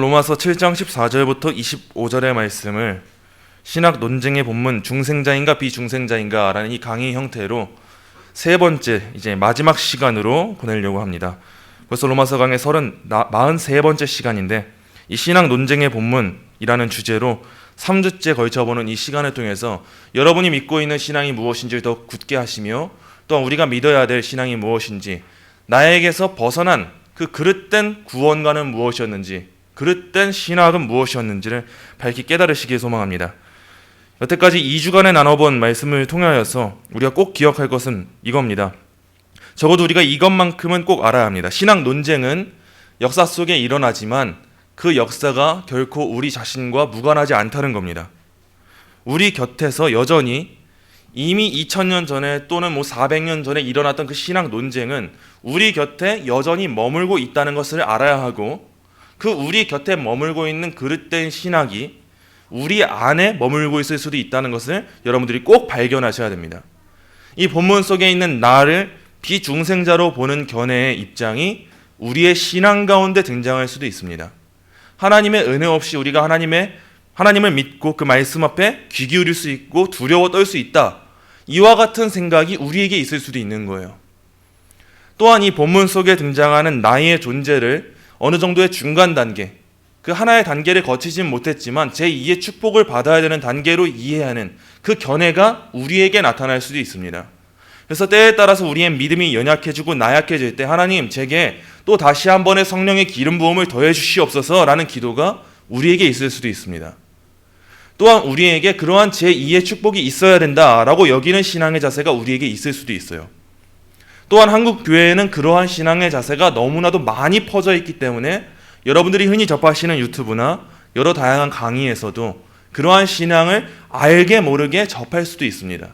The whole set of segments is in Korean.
로마서 7장 14절부터 25절의 말씀을 신학 논쟁의 본문 중생자인가 비중생자인가 라는 이 강의 형태로 세 번째 이제 마지막 시간으로 보내려고 합니다. 벌써 로마서 강의 43번째 시간인데 이 신학 논쟁의 본문이라는 주제로 3주째 걸쳐보는 이 시간을 통해서 여러분이 믿고 있는 신앙이 무엇인지를 더 굳게 하시며 또한 우리가 믿어야 될 신앙이 무엇인지, 나에게서 벗어난 그 그릇된 구원과는 무엇이었는지, 그릇된 신학은 무엇이었는지를 밝히 깨달으시길 소망합니다. 여태까지 2주간에 나눠본 말씀을 통하여서 우리가 꼭 기억할 것은 이겁니다. 적어도 우리가 이것만큼은 꼭 알아야 합니다. 신학 논쟁은 역사 속에 일어나지만 그 역사가 결코 우리 자신과 무관하지 않다는 겁니다. 우리 곁에서 여전히 이미 2000년 전에 또는 400년 전에 일어났던 그 신학 논쟁은 우리 곁에 여전히 머물고 있다는 것을 알아야 하고, 그 우리 곁에 머물고 있는 그릇된 신학이 우리 안에 머물고 있을 수도 있다는 것을 여러분들이 꼭 발견하셔야 됩니다. 이 본문 속에 있는 나를 비중생자로 보는 견해의 입장이 우리의 신앙 가운데 등장할 수도 있습니다. 하나님의 은혜 없이 우리가 하나님을 믿고 그 말씀 앞에 귀 기울일 수 있고 두려워 떨 수 있다, 이와 같은 생각이 우리에게 있을 수도 있는 거예요. 또한 이 본문 속에 등장하는 나의 존재를 어느 정도의 중간 단계, 그 하나의 단계를 거치진 못했지만 제2의 축복을 받아야 되는 단계로 이해하는 그 견해가 우리에게 나타날 수도 있습니다. 그래서 때에 따라서 우리의 믿음이 연약해지고 나약해질 때 하나님 제게 또 다시 한 번의 성령의 기름 부음을 더해 주시옵소서 라는 기도가 우리에게 있을 수도 있습니다. 또한 우리에게 그러한 제2의 축복이 있어야 된다라고 여기는 신앙의 자세가 우리에게 있을 수도 있어요. 또한 한국 교회에는 그러한 신앙의 자세가 너무나도 많이 퍼져 있기 때문에 여러분들이 흔히 접하시는 유튜브나 여러 다양한 강의에서도 그러한 신앙을 알게 모르게 접할 수도 있습니다.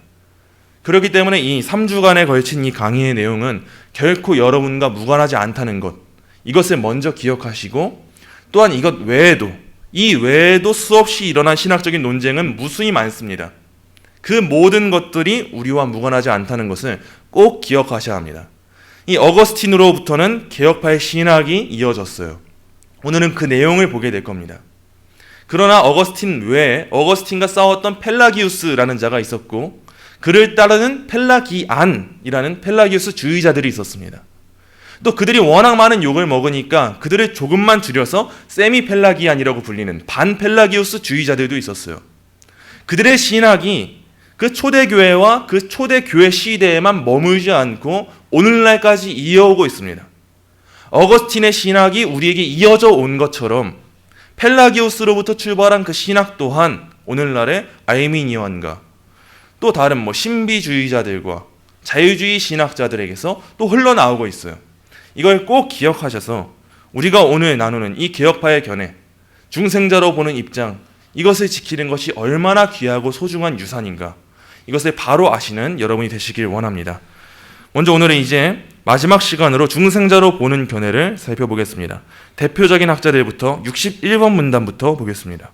그렇기 때문에 이 3주간에 걸친 이 강의의 내용은 결코 여러분과 무관하지 않다는 것, 이것을 먼저 기억하시고, 또한 이 외에도 수없이 일어난 신학적인 논쟁은 무수히 많습니다. 그 모든 것들이 우리와 무관하지 않다는 것을 꼭 기억하셔야 합니다. 이 어거스틴으로부터는 개혁파의 신학이 이어졌어요. 오늘은 그 내용을 보게 될 겁니다. 그러나 어거스틴 외에 어거스틴과 싸웠던 펠라기우스라는 자가 있었고, 그를 따르는 펠라기안이라는 펠라기우스 주의자들이 있었습니다. 또 그들이 워낙 많은 욕을 먹으니까 그들을 조금만 줄여서 세미 펠라기안이라고 불리는 반 펠라기우스 주의자들도 있었어요. 그들의 신학이 그 초대교회와 그 초대교회 시대에만 머물지 않고 오늘날까지 이어오고 있습니다. 어거스틴의 신학이 우리에게 이어져 온 것처럼 펠라기우스로부터 출발한 그 신학 또한 오늘날의 알미니안과 또 다른 신비주의자들과 자유주의 신학자들에게서 또 흘러나오고 있어요. 이걸 꼭 기억하셔서 우리가 오늘 나누는 이 개혁파의 견해, 중생자로 보는 입장, 이것을 지키는 것이 얼마나 귀하고 소중한 유산인가, 이것을 바로 아시는 여러분이 되시길 원합니다. 먼저 오늘은 이제 마지막 시간으로 중생자로 보는 견해를 살펴보겠습니다. 대표적인 학자들부터 61번 문단부터 보겠습니다.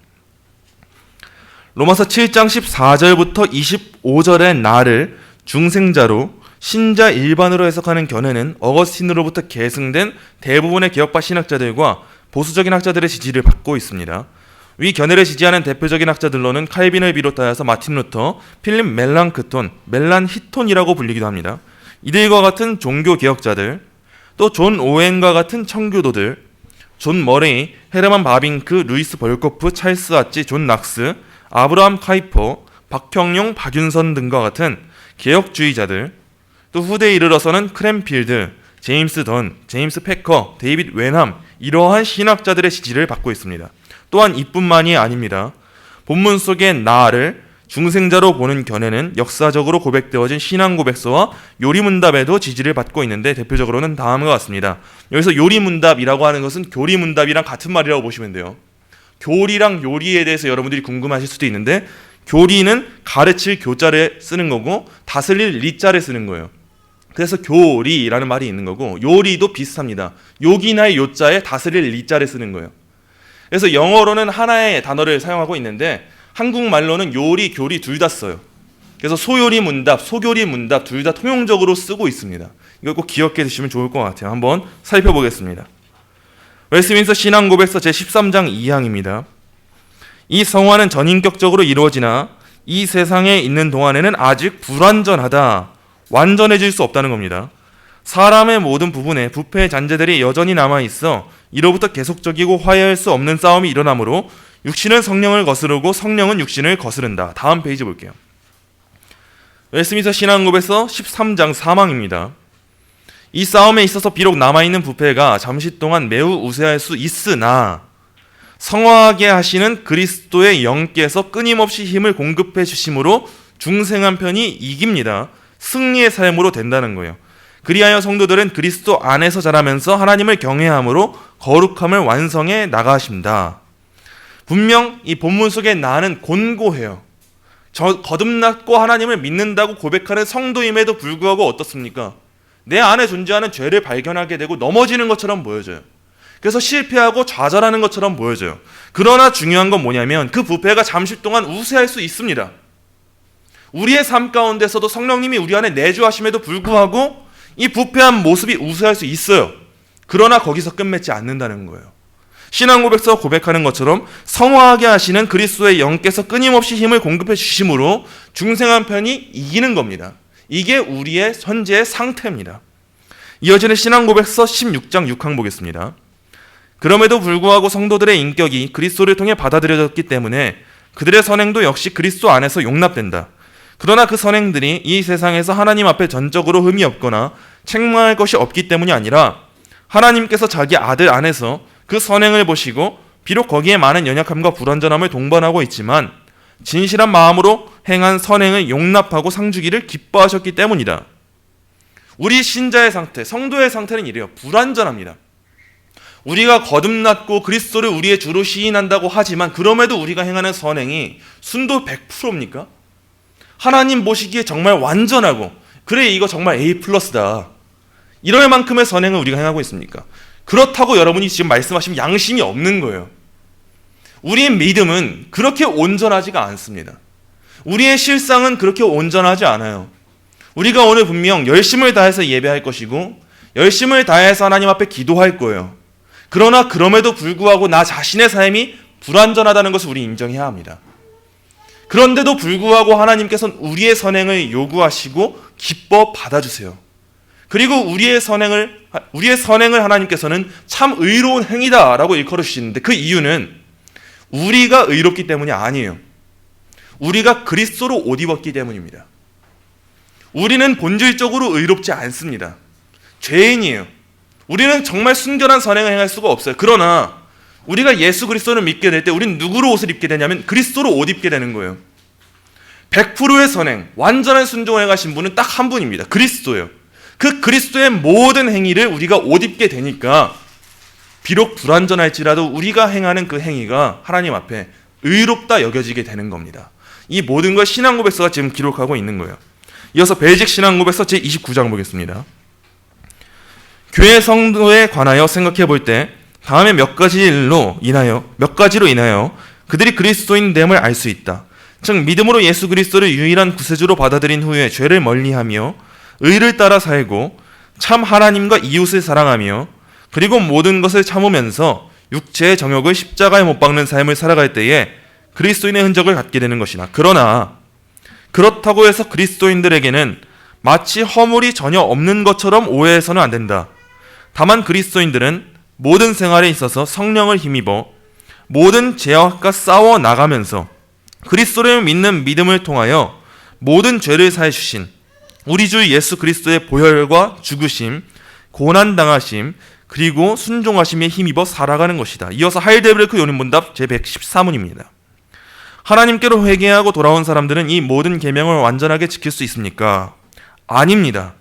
로마서 7장 14절부터 25절의 나를 중생자로 신자 일반으로 해석하는 견해는 어거스틴으로부터 계승된 대부분의 개혁파 신학자들과 보수적인 학자들의 지지를 받고 있습니다. 위 견해를 지지하는 대표적인 학자들로는 칼빈을 비롯하여서 마틴 루터, 필립 멜랑크톤, 멜란히톤이라고 불리기도 합니다. 이들과 같은 종교 개혁자들, 또 존 오웬과 같은 청교도들, 존 머레이, 헤르만 바빙크, 루이스 벌코프, 찰스 아치, 존 낙스, 아브라함 카이퍼, 박형용, 박윤선 등과 같은 개혁주의자들, 또 후대에 이르러서는 크랜필드, 제임스 던, 제임스 패커, 데이빗 웬함, 이러한 신학자들의 지지를 받고 있습니다. 또한 이뿐만이 아닙니다. 본문 속의 나를 중생자로 보는 견해는 역사적으로 고백되어진 신앙 고백서와 요리문답에도 지지를 받고 있는데 대표적으로는 다음과 같습니다. 여기서 요리문답이라고 하는 것은 교리문답이랑 같은 말이라고 보시면 돼요. 교리랑 요리에 대해서 여러분들이 궁금하실 수도 있는데, 교리는 가르칠 교자를 쓰는 거고 다스릴 리자를 쓰는 거예요. 그래서 교리라는 말이 있는 거고, 요리도 비슷합니다. 요기나의 요자에 다스릴 리자를 쓰는 거예요. 그래서 영어로는 하나의 단어를 사용하고 있는데 한국말로는 요리, 교리 둘 다 써요. 그래서 소요리 문답, 소교리 문답 둘 다 통용적으로 쓰고 있습니다. 이걸 꼭 기억해 두시면 좋을 것 같아요. 한번 살펴보겠습니다. 웨스트민스터 신앙고백서 제13장 2항입니다. 이 성화는 전인격적으로 이루어지나 이 세상에 있는 동안에는 아직 불완전하다, 완전해질 수 없다는 겁니다. 사람의 모든 부분에 부패의 잔재들이 여전히 남아있어 이로부터 계속적이고 화해할 수 없는 싸움이 일어나므로 육신은 성령을 거스르고 성령은 육신을 거스른다. 다음 페이지 볼게요. 웨스트민스터 신앙고백서 13장 3항입니다. 이 싸움에 있어서 비록 남아있는 부패가 잠시 동안 매우 우세할 수 있으나 성화하게 하시는 그리스도의 영께서 끊임없이 힘을 공급해 주심으로 중생한 편이 이깁니다. 승리의 삶으로 된다는 거예요. 그리하여 성도들은 그리스도 안에서 자라면서 하나님을 경외함으로 거룩함을 완성해 나가십니다. 분명 이 본문 속에 나는 곤고해요. 거듭났고 하나님을 믿는다고 고백하는 성도임에도 불구하고 어떻습니까? 내 안에 존재하는 죄를 발견하게 되고 넘어지는 것처럼 보여져요. 그래서 실패하고 좌절하는 것처럼 보여져요. 그러나 중요한 건 뭐냐면 그 부패가 잠시 동안 우세할 수 있습니다. 우리의 삶 가운데서도 성령님이 우리 안에 내주하심에도 불구하고 이 부패한 모습이 우세할 수 있어요. 그러나 거기서 끝맺지 않는다는 거예요. 신앙고백서 고백하는 것처럼 성화하게 하시는 그리스도의 영께서 끊임없이 힘을 공급해 주심으로 중생한 편이 이기는 겁니다. 이게 우리의 현재의 상태입니다. 이어지는 신앙고백서 16장 6항 보겠습니다. 그럼에도 불구하고 성도들의 인격이 그리스도를 통해 받아들여졌기 때문에 그들의 선행도 역시 그리스도 안에서 용납된다. 그러나 그 선행들이 이 세상에서 하나님 앞에 전적으로 흠이 없거나 책망할 것이 없기 때문이 아니라 하나님께서 자기 아들 안에서 그 선행을 보시고 비록 거기에 많은 연약함과 불완전함을 동반하고 있지만 진실한 마음으로 행한 선행을 용납하고 상주기를 기뻐하셨기 때문이다. 우리 신자의 상태, 성도의 상태는 이래요. 불완전합니다. 우리가 거듭났고 그리스도를 우리의 주로 시인한다고 하지만 그럼에도 우리가 행하는 선행이 순도 100%입니까? 하나님 보시기에 정말 완전하고 그래 이거 정말 A+다. 이럴 만큼의 선행을 우리가 행하고 있습니까? 그렇다고 여러분이 지금 말씀하시면 양심이 없는 거예요. 우리의 믿음은 그렇게 온전하지가 않습니다. 우리의 실상은 그렇게 온전하지 않아요. 우리가 오늘 분명 열심을 다해서 예배할 것이고 열심을 다해서 하나님 앞에 기도할 거예요. 그러나 그럼에도 불구하고 나 자신의 삶이 불완전하다는 것을 우리 인정해야 합니다. 그런데도 불구하고 하나님께서는 우리의 선행을 요구하시고 기뻐 받아주세요. 그리고 우리의 선행을 하나님께서는 참 의로운 행위다라고 일컬어 주시는데 그 이유는 우리가 의롭기 때문이 아니에요. 우리가 그리스도로 옷 입었기 때문입니다. 우리는 본질적으로 의롭지 않습니다. 죄인이에요. 우리는 정말 순결한 선행을 행할 수가 없어요. 그러나 우리가 예수 그리스도를 믿게 될 때 우리는 누구로 옷을 입게 되냐면 그리스도로 옷 입게 되는 거예요. 100%의 선행, 완전한 순종을 행하신 분은 딱 한 분입니다. 그리스도예요. 그 그리스도의 모든 행위를 우리가 옷 입게 되니까 비록 불완전할지라도 우리가 행하는 그 행위가 하나님 앞에 의롭다 여겨지게 되는 겁니다. 이 모든 걸 신앙고백서가 지금 기록하고 있는 거예요. 이어서 벨직 신앙고백서 제29장 보겠습니다. 교회 성도에 관하여 생각해 볼 때 다음에 몇 가지로 인하여 그들이 그리스도인됨을 알 수 있다. 즉 믿음으로 예수 그리스도를 유일한 구세주로 받아들인 후에 죄를 멀리하며 의를 따라 살고 참 하나님과 이웃을 사랑하며 그리고 모든 것을 참으면서 육체의 정욕을 십자가에 못 박는 삶을 살아갈 때에 그리스도인의 흔적을 갖게 되는 것이나 그러나 그렇다고 해서 그리스도인들에게는 마치 허물이 전혀 없는 것처럼 오해해서는 안 된다. 다만 그리스도인들은 모든 생활에 있어서 성령을 힘입어 모든 죄악과 싸워 나가면서 그리스도를 믿는 믿음을 통하여 모든 죄를 사해 주신 우리 주 예수 그리스도의 보혈과 죽으심, 고난당하심, 그리고 순종하심에 힘입어 살아가는 것이다. 이어서 하이델베르크 요린문답 제113문입니다. 하나님께로 회개하고 돌아온 사람들은 이 모든 계명을 완전하게 지킬 수 있습니까? 아닙니다.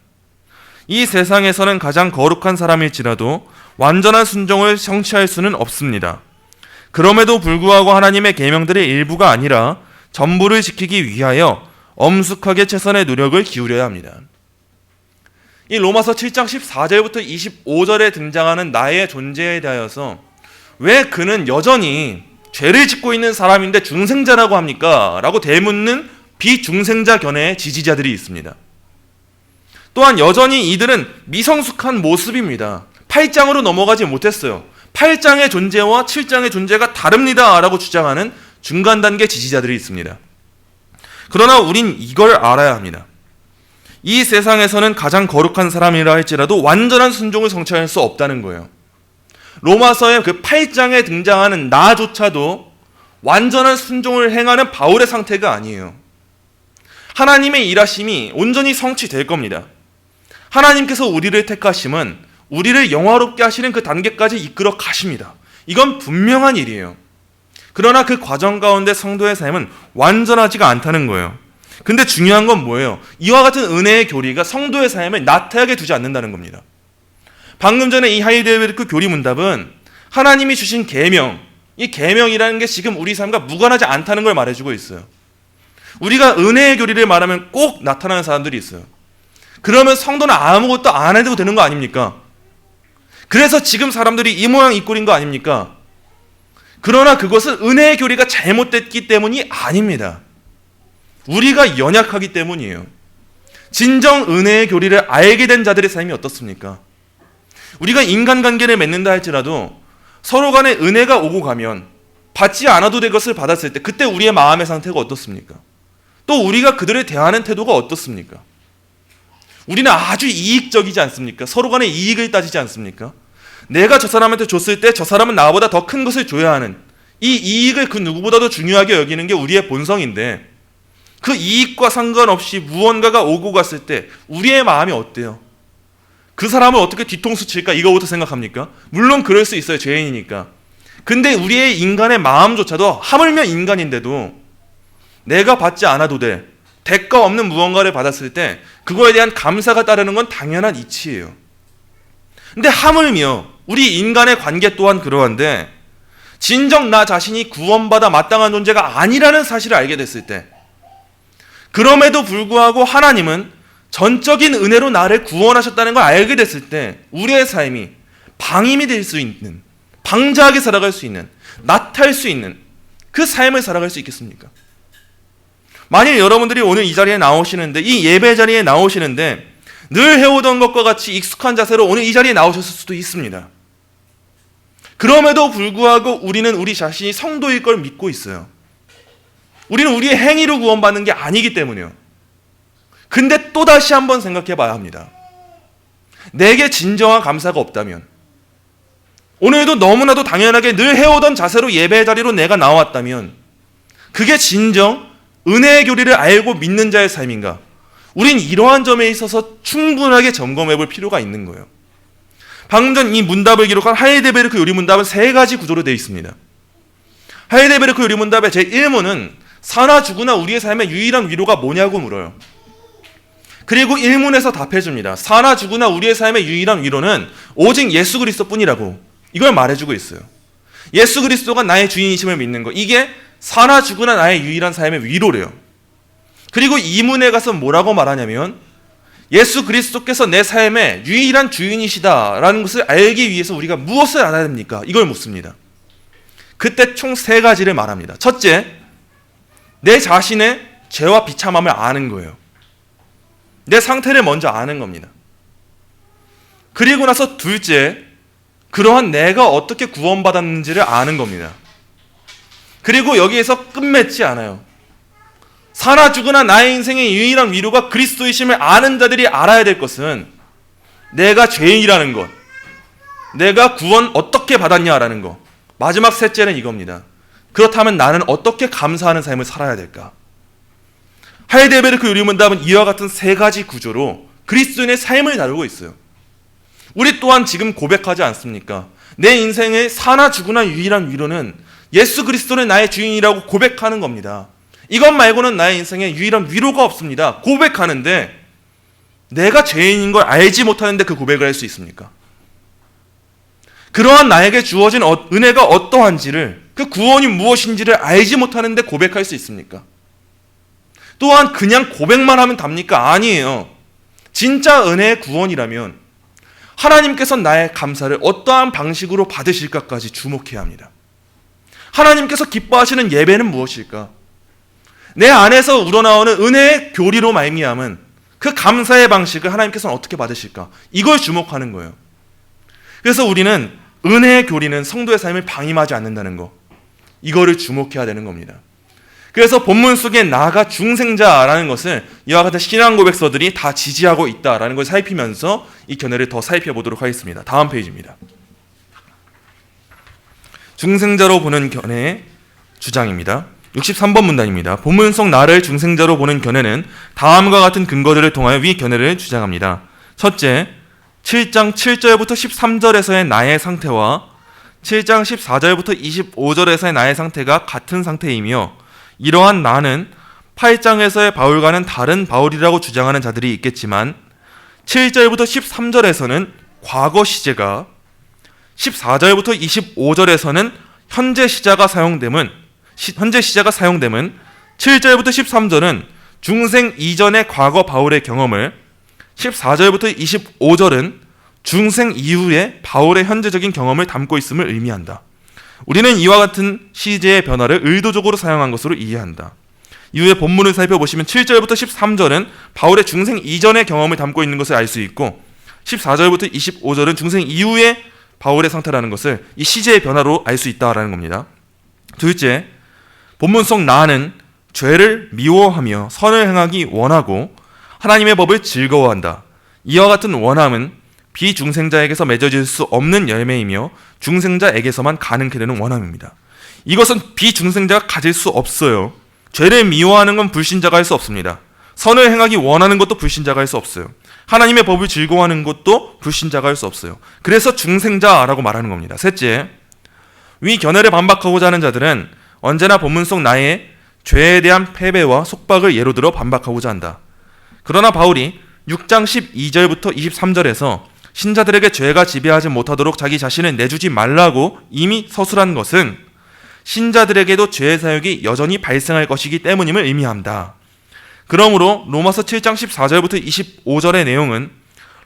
이 세상에서는 가장 거룩한 사람일지라도 완전한 순종을 성취할 수는 없습니다. 그럼에도 불구하고 하나님의 계명들의 일부가 아니라 전부를 지키기 위하여 엄숙하게 최선의 노력을 기울여야 합니다. 이 로마서 7장 14절부터 25절에 등장하는 나의 존재에 대하여서 왜 그는 여전히 죄를 짓고 있는 사람인데 중생자라고 합니까? 라고 되묻는 비중생자 견해의 지지자들이 있습니다. 또한 여전히 이들은 미성숙한 모습입니다. 8장으로 넘어가지 못했어요. 8장의 존재와 7장의 존재가 다릅니다라고 주장하는 중간 단계 지지자들이 있습니다. 그러나 우린 이걸 알아야 합니다. 이 세상에서는 가장 거룩한 사람이라 할지라도 완전한 순종을 성취할 수 없다는 거예요. 로마서의 그 8장에 등장하는 나조차도 완전한 순종을 행하는 바울의 상태가 아니에요. 하나님의 일하심이 온전히 성취될 겁니다. 하나님께서 우리를 택하심은 우리를 영화롭게 하시는 그 단계까지 이끌어 가십니다. 이건 분명한 일이에요. 그러나 그 과정 가운데 성도의 삶은 완전하지가 않다는 거예요. 근데 중요한 건 뭐예요? 이와 같은 은혜의 교리가 성도의 삶을 나태하게 두지 않는다는 겁니다. 방금 전에 이 하이델베르크 교리 문답은 하나님이 주신 계명, 이 계명이라는 게 지금 우리 삶과 무관하지 않다는 걸 말해주고 있어요. 우리가 은혜의 교리를 말하면 꼭 나타나는 사람들이 있어요. 그러면 성도는 아무것도 안 해도 되는 거 아닙니까? 그래서 지금 사람들이 이 모양 이 꼴인 거 아닙니까? 그러나 그것은 은혜의 교리가 잘못됐기 때문이 아닙니다. 우리가 연약하기 때문이에요. 진정 은혜의 교리를 알게 된 자들의 삶이 어떻습니까? 우리가 인간관계를 맺는다 할지라도 서로 간에 은혜가 오고 가면 받지 않아도 될 것을 받았을 때 그때 우리의 마음의 상태가 어떻습니까? 또 우리가 그들을 대하는 태도가 어떻습니까? 우리는 아주 이익적이지 않습니까? 서로 간에 이익을 따지지 않습니까? 내가 저 사람한테 줬을 때 저 사람은 나보다 더 큰 것을 줘야 하는 이 이익을 그 누구보다도 중요하게 여기는 게 우리의 본성인데 그 이익과 상관없이 무언가가 오고 갔을 때 우리의 마음이 어때요? 그 사람을 어떻게 뒤통수 칠까? 이거부터 생각합니까? 물론 그럴 수 있어요. 죄인이니까. 근데 우리의 인간의 마음조차도 하물며 인간인데도 내가 받지 않아도 돼. 대가 없는 무언가를 받았을 때 그거에 대한 감사가 따르는 건 당연한 이치예요. 근데 하물며 우리 인간의 관계 또한 그러한데 진정 나 자신이 구원받아 마땅한 존재가 아니라는 사실을 알게 됐을 때 그럼에도 불구하고 하나님은 전적인 은혜로 나를 구원하셨다는 걸 알게 됐을 때 우리의 삶이 방임이 될 수 있는, 방자하게 살아갈 수 있는, 나탈 수 있는 그 삶을 살아갈 수 있겠습니까? 만일 여러분들이 오늘 이 자리에 나오시는데 이 예배 자리에 나오시는데 늘 해오던 것과 같이 익숙한 자세로 오늘 이 자리에 나오셨을 수도 있습니다. 그럼에도 불구하고 우리는 우리 자신이 성도일 걸 믿고 있어요. 우리는 우리의 행위로 구원받는 게 아니기 때문이에요. 근데 또다시 한번 생각해 봐야 합니다. 내게 진정한 감사가 없다면 오늘도 너무나도 당연하게 늘 해오던 자세로 예배 자리로 내가 나왔다면 그게 진정 은혜의 교리를 알고 믿는 자의 삶인가? 우린 이러한 점에 있어서 충분하게 점검해 볼 필요가 있는 거예요. 방금 전 이 문답을 기록한 하이델베르크 요리 문답은 세 가지 구조로 되어 있습니다. 하이델베르크 요리 문답의 제1문은 사나 죽으나 우리의 삶의 유일한 위로가 뭐냐고 물어요. 그리고 1문에서 답해줍니다. 사나 죽으나 우리의 삶의 유일한 위로는 오직 예수 그리스도뿐이라고 이걸 말해주고 있어요. 예수 그리스도가 나의 주인이심을 믿는 것, 이게 사나 죽으나 나의 유일한 삶의 위로래요. 그리고 2문에 가서 뭐라고 말하냐면 예수 그리스도께서 내 삶의 유일한 주인이시다라는 것을 알기 위해서 우리가 무엇을 알아야 됩니까? 이걸 묻습니다. 그때 총 세 가지를 말합니다. 첫째, 내 자신의 죄와 비참함을 아는 거예요. 내 상태를 먼저 아는 겁니다. 그리고 나서 둘째, 그러한 내가 어떻게 구원받았는지를 아는 겁니다. 그리고 여기에서 끝맺지 않아요. 사나 죽으나 나의 인생의 유일한 위로가 그리스도이심을 아는 자들이 알아야 될 것은 내가 죄인이라는 것, 내가 구원 어떻게 받았냐라는 것, 마지막 셋째는 이겁니다. 그렇다면 나는 어떻게 감사하는 삶을 살아야 될까? 하이델베르크 요리문답은 이와 같은 세 가지 구조로 그리스도인의 삶을 다루고 있어요. 우리 또한 지금 고백하지 않습니까? 내 인생의 사나 죽으나 유일한 위로는 예수 그리스도는 나의 주인이라고 고백하는 겁니다. 이것 말고는 나의 인생에 유일한 위로가 없습니다. 고백하는데 내가 죄인인 걸 알지 못하는데 그 고백을 할 수 있습니까? 그러한 나에게 주어진 은혜가 어떠한지를, 그 구원이 무엇인지를 알지 못하는데 고백할 수 있습니까? 또한 그냥 고백만 하면 답니까? 아니에요. 진짜 은혜의 구원이라면 하나님께서 나의 감사를 어떠한 방식으로 받으실까까지 주목해야 합니다. 하나님께서 기뻐하시는 예배는 무엇일까? 내 안에서 우러나오는 은혜의 교리로 말미암은 그 감사의 방식을 하나님께서는 어떻게 받으실까? 이걸 주목하는 거예요. 그래서 우리는 은혜의 교리는 성도의 삶을 방임하지 않는다는 거, 이거를 주목해야 되는 겁니다. 그래서 본문 속에 나가 중생자라는 것을 이와 같은 신앙 고백서들이 다 지지하고 있다라는 걸 살피면서 이 견해를 더 살펴보도록 하겠습니다. 다음 페이지입니다. 중생자로 보는 견해의 주장입니다. 63번 문단입니다. 본문 속 나를 중생자로 보는 견해는 다음과 같은 근거들을 통하여 위 견해를 주장합니다. 첫째, 7장 7절부터 13절에서의 나의 상태와 7장 14절부터 25절에서의 나의 상태가 같은 상태이며, 이러한 나는 8장에서의 바울과는 다른 바울이라고 주장하는 자들이 있겠지만 7절부터 13절에서는 과거 시제가, 14절부터 25절에서는 현재 시제가 사용됨은 7절부터 13절은 중생 이전의 과거 바울의 경험을, 14절부터 25절은 중생 이후의 바울의 현재적인 경험을 담고 있음을 의미한다. 우리는 이와 같은 시제의 변화를 의도적으로 사용한 것으로 이해한다. 이후에 본문을 살펴보시면 7절부터 13절은 바울의 중생 이전의 경험을 담고 있는 것을 알 수 있고, 14절부터 25절은 중생 이후의 바울의 상태라는 것을 이 시제의 변화로 알 수 있다라는 겁니다. 둘째, 본문 속 나는 죄를 미워하며 선을 행하기 원하고 하나님의 법을 즐거워한다. 이와 같은 원함은 비중생자에게서 맺어질 수 없는 열매이며 중생자에게서만 가능케 되는 원함입니다. 이것은 비중생자가 가질 수 없어요. 죄를 미워하는 건 불신자가 할 수 없습니다. 선을 행하기 원하는 것도 불신자가 할 수 없어요. 하나님의 법을 즐거워하는 것도 불신자가 할 수 없어요. 그래서 중생자라고 말하는 겁니다. 셋째, 위 견해를 반박하고자 하는 자들은 언제나 본문 속 나의 죄에 대한 패배와 속박을 예로 들어 반박하고자 한다. 그러나 바울이 6장 12절부터 23절에서 신자들에게 죄가 지배하지 못하도록 자기 자신을 내주지 말라고 이미 서술한 것은 신자들에게도 죄의 사역이 여전히 발생할 것이기 때문임을 의미한다. 그러므로 로마서 7장 14절부터 25절의 내용은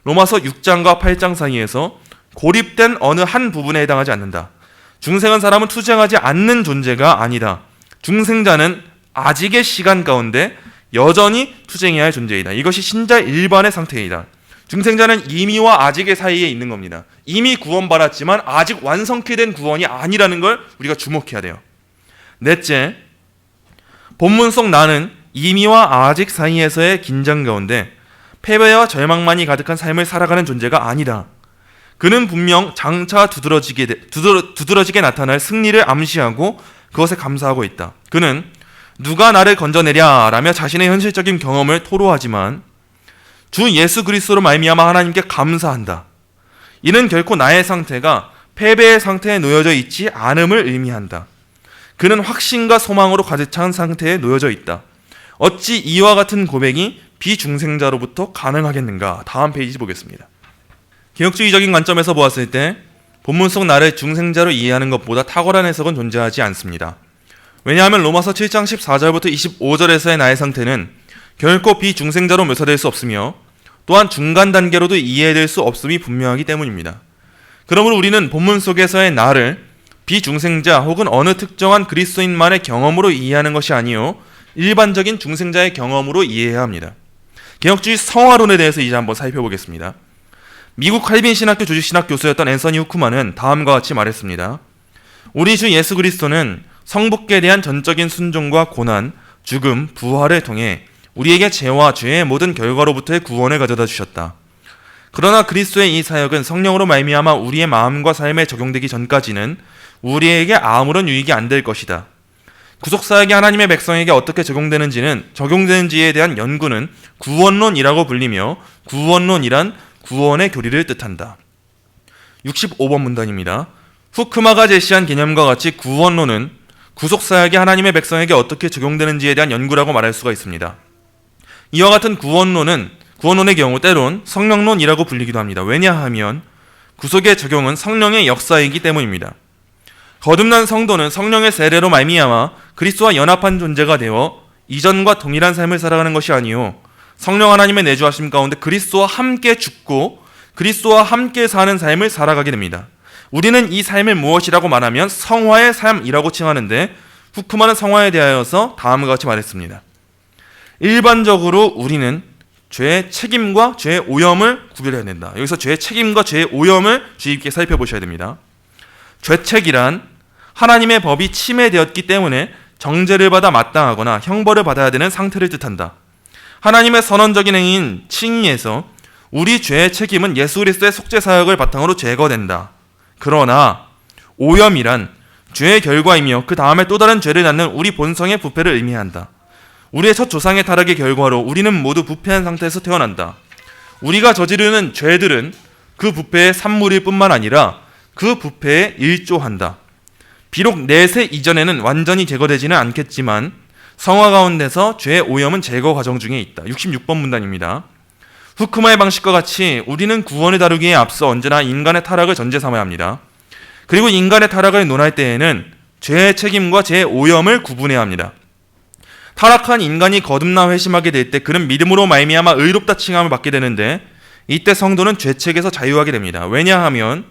로마서 6장과 8장 사이에서 고립된 어느 한 부분에 해당하지 않는다. 중생한 사람은 투쟁하지 않는 존재가 아니다. 중생자는 아직의 시간 가운데 여전히 투쟁해야 할 존재이다. 이것이 신자 일반의 상태이다. 중생자는 이미와 아직의 사이에 있는 겁니다. 이미 구원받았지만 아직 완성케 된 구원이 아니라는 걸 우리가 주목해야 돼요. 넷째, 본문 속 나는 이미와 아직 사이에서의 긴장 가운데 패배와 절망만이 가득한 삶을 살아가는 존재가 아니다. 그는 분명 장차 두드러지게 나타날 승리를 암시하고 그것에 감사하고 있다. 그는 누가 나를 건져내랴 라며 자신의 현실적인 경험을 토로하지만 주 예수 그리스도로 말미암아 하나님께 감사한다. 이는 결코 나의 상태가 패배의 상태에 놓여져 있지 않음을 의미한다. 그는 확신과 소망으로 가득 찬 상태에 놓여져 있다. 어찌 이와 같은 고백이 비중생자로부터 가능하겠는가? 다음 페이지 보겠습니다. 개혁주의적인 관점에서 보았을 때 본문 속 나를 중생자로 이해하는 것보다 탁월한 해석은 존재하지 않습니다. 왜냐하면 로마서 7장 14절부터 25절에서의 나의 상태는 결코 비중생자로 묘사될 수 없으며 또한 중간 단계로도 이해될 수 없음이 분명하기 때문입니다. 그러므로 우리는 본문 속에서의 나를 비중생자 혹은 어느 특정한 그리스도인만의 경험으로 이해하는 것이 아니요 일반적인 중생자의 경험으로 이해해야 합니다. 개혁주의 성화론에 대해서 이제 한번 살펴보겠습니다. 미국 칼빈 신학교 조직신학 교수였던 앤서니 후크만은 다음과 같이 말했습니다. 우리 주 예수 그리스도는 성부께 대한 전적인 순종과 고난, 죽음, 부활을 통해 우리에게 죄와 죄의 모든 결과로부터의 구원을 가져다 주셨다. 그러나 그리스도의 이 사역은 성령으로 말미암아 우리의 마음과 삶에 적용되기 전까지는 우리에게 아무런 유익이 안 될 것이다. 구속사역이 하나님의 백성에게 어떻게 적용되는지에 대한 연구는 구원론이라고 불리며 구원론이란 구원의 교리를 뜻한다. 65번 문단입니다. 후크마가 제시한 개념과 같이 구원론은 구속사역이 하나님의 백성에게 어떻게 적용되는지에 대한 연구라고 말할 수가 있습니다. 이와 같은 구원론의 경우 때론 성령론이라고 불리기도 합니다. 왜냐하면 구속의 적용은 성령의 역사이기 때문입니다. 거듭난 성도는 성령의 세례로 말미암아 그리스도와 연합한 존재가 되어 이전과 동일한 삶을 살아가는 것이 아니요 성령 하나님의 내주하심 가운데 그리스도와 함께 죽고 그리스도와 함께 사는 삶을 살아가게 됩니다. 우리는 이 삶을 무엇이라고 말하면 성화의 삶이라고 칭하는데 후크만은 성화에 대하여서 다음과 같이 말했습니다. 일반적으로 우리는 죄의 책임과 죄의 오염을 구별해야 된다. 여기서 죄의 책임과 죄의 오염을 주의 깊게 살펴보셔야 됩니다. 죄책이란 하나님의 법이 침해되었기 때문에 정죄를 받아 마땅하거나 형벌을 받아야 되는 상태를 뜻한다. 하나님의 선언적인 행위인 칭의에서 우리 죄의 책임은 예수 그리스도의 속죄 사역을 바탕으로 제거된다. 그러나 오염이란 죄의 결과이며 그 다음에 또 다른 죄를 낳는 우리 본성의 부패를 의미한다. 우리의 첫 조상의 타락의 결과로 우리는 모두 부패한 상태에서 태어난다. 우리가 저지르는 죄들은 그 부패의 산물일 뿐만 아니라 그 부패에 일조한다. 비록 내세 이전에는 완전히 제거되지는 않겠지만 성화 가운데서 죄의 오염은 제거 과정 중에 있다. 66번 문단입니다. 후크마의 방식과 같이 우리는 구원을 다루기에 앞서 언제나 인간의 타락을 전제 삼아야 합니다. 그리고 인간의 타락을 논할 때에는 죄의 책임과 죄의 오염을 구분해야 합니다. 타락한 인간이 거듭나 회심하게 될 때 그는 믿음으로 말미암아 의롭다 칭함을 받게 되는데 이때 성도는 죄책에서 자유하게 됩니다. 왜냐하면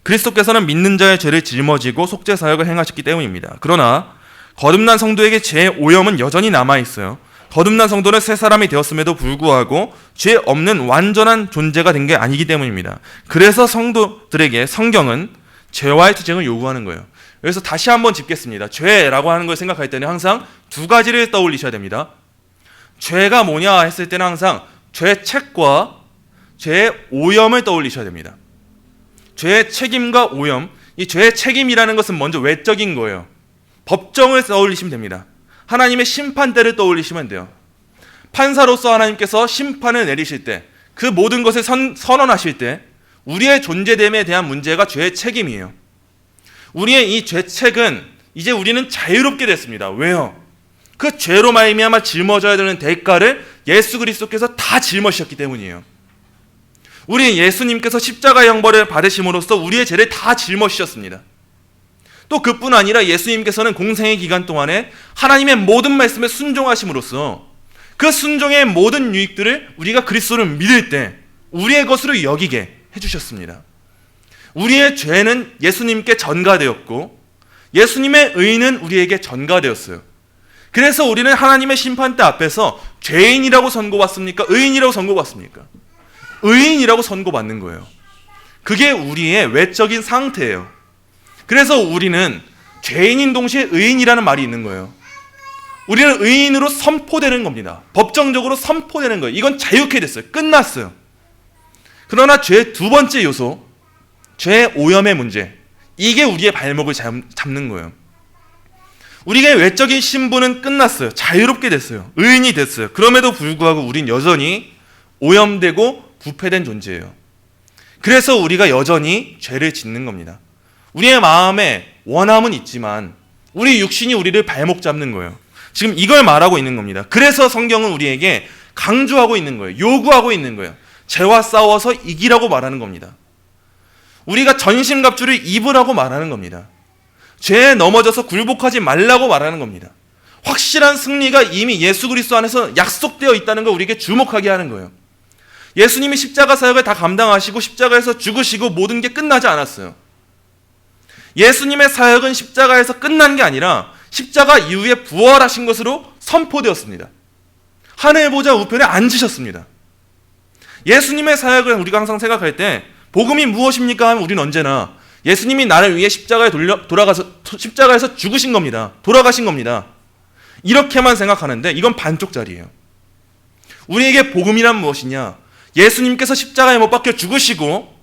그리스도께서는 믿는 자의 죄를 짊어지고 속죄 사역을 행하셨기 때문입니다. 그러나 거듭난 성도에게 죄의 오염은 여전히 남아있어요. 거듭난 성도는 새 사람이 되었음에도 불구하고 죄 없는 완전한 존재가 된 게 아니기 때문입니다. 그래서 성도들에게 성경은 죄와의 투쟁을 요구하는 거예요. 그래서 다시 한번 짚겠습니다. 죄라고 하는 걸 생각할 때는 항상 두 가지를 떠올리셔야 됩니다. 죄가 뭐냐 했을 때는 항상 죄책과 죄의 오염을 떠올리셔야 됩니다. 죄의 책임과 오염, 이 죄의 책임이라는 것은 먼저 외적인 거예요. 법정을 떠올리시면 됩니다. 하나님의 심판대를 떠올리시면 돼요. 판사로서 하나님께서 심판을 내리실 때, 그 모든 것을 선언하실 때 우리의 존재됨에 대한 문제가 죄의 책임이에요. 우리의 이 죄책은 이제 우리는 자유롭게 됐습니다. 왜요? 그 죄로 말미암아 짊어져야 되는 대가를 예수 그리스도께서 다 짊어지셨기 때문이에요. 우리 예수님께서 십자가 형벌을 받으심으로써 우리의 죄를 다 짊어지셨습니다. 또 그뿐 아니라 예수님께서는 공생의 기간 동안에 하나님의 모든 말씀에 순종하심으로써 그 순종의 모든 유익들을 우리가 그리스도를 믿을 때 우리의 것으로 여기게 해주셨습니다. 우리의 죄는 예수님께 전가되었고 예수님의 의는 우리에게 전가되었어요. 그래서 우리는 하나님의 심판대 앞에서 죄인이라고 선고받습니까? 의인이라고 선고받습니까? 의인이라고 선고받는 거예요. 그게 우리의 외적인 상태예요. 그래서 우리는 죄인인 동시에 의인이라는 말이 있는 거예요. 우리는 의인으로 선포되는 겁니다. 법정적으로 선포되는 거예요. 이건 자유케 됐어요. 끝났어요. 그러나 죄의 두 번째 요소, 죄의 오염의 문제, 이게 우리의 발목을 잡는 거예요. 우리의 외적인 신분은 끝났어요. 자유롭게 됐어요. 의인이 됐어요. 그럼에도 불구하고 우린 여전히 오염되고 부패된 존재예요. 그래서 우리가 여전히 죄를 짓는 겁니다. 우리의 마음에 원함은 있지만 우리 육신이 우리를 발목 잡는 거예요. 지금 이걸 말하고 있는 겁니다. 그래서 성경은 우리에게 강조하고 있는 거예요. 요구하고 있는 거예요. 죄와 싸워서 이기라고 말하는 겁니다. 우리가 전신갑주를 입으라고 말하는 겁니다. 죄에 넘어져서 굴복하지 말라고 말하는 겁니다. 확실한 승리가 이미 예수 그리스도 안에서 약속되어 있다는 걸 우리에게 주목하게 하는 거예요. 예수님이 십자가 사역을 다 감당하시고 십자가에서 죽으시고 모든 게 끝나지 않았어요. 예수님의 사역은 십자가에서 끝난 게 아니라 십자가 이후에 부활하신 것으로 선포되었습니다. 하늘 보좌 우편에 앉으셨습니다. 예수님의 사역을 우리가 항상 생각할 때 복음이 무엇입니까? 하면 우리는 언제나 예수님이 나를 위해 십자가에서 죽으신 겁니다. 돌아가신 겁니다. 이렇게만 생각하는데 이건 반쪽짜리예요. 우리에게 복음이란 무엇이냐? 예수님께서 십자가에 못 박혀 죽으시고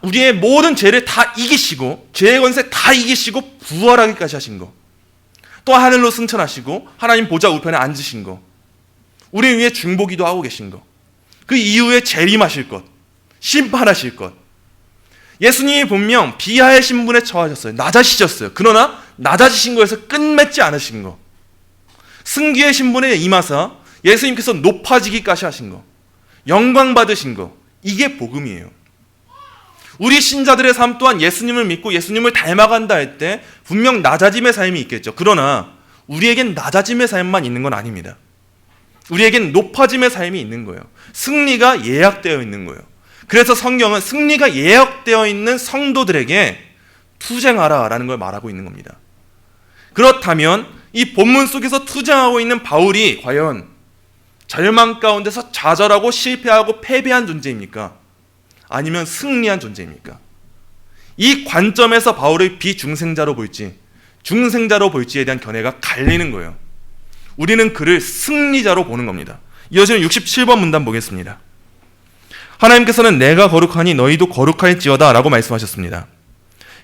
우리의 모든 죄를 다 이기시고 죄의 권세 다 이기시고 부활하기까지 하신 거, 또 하늘로 승천하시고 하나님 보좌 우편에 앉으신 거, 우리 위해 중보기도 하고 계신 거, 그 이후에 재림하실 것, 심판하실 것. 예수님이 분명 비하의 신분에 처하셨어요. 낮아지셨어요. 그러나 낮아지신 거에서 끝맺지 않으신 거, 승기의 신분에 임하사 예수님께서 높아지기까지 하신 거, 영광 받으신 거, 이게 복음이에요. 우리 신자들의 삶 또한 예수님을 믿고 예수님을 닮아간다 할 때 분명 낮아짐의 삶이 있겠죠. 그러나 우리에겐 낮아짐의 삶만 있는 건 아닙니다. 우리에겐 높아짐의 삶이 있는 거예요. 승리가 예약되어 있는 거예요. 그래서 성경은 승리가 예약되어 있는 성도들에게 투쟁하라라는 걸 말하고 있는 겁니다. 그렇다면 이 본문 속에서 투쟁하고 있는 바울이 과연 절망 가운데서 좌절하고 실패하고 패배한 존재입니까? 아니면 승리한 존재입니까? 이 관점에서 바울을 비중생자로 볼지 중생자로 볼지에 대한 견해가 갈리는 거예요. 우리는 그를 승리자로 보는 겁니다. 이어지는 67번 문단 보겠습니다. 하나님께서는 내가 거룩하니 너희도 거룩할지어다 라고 말씀하셨습니다.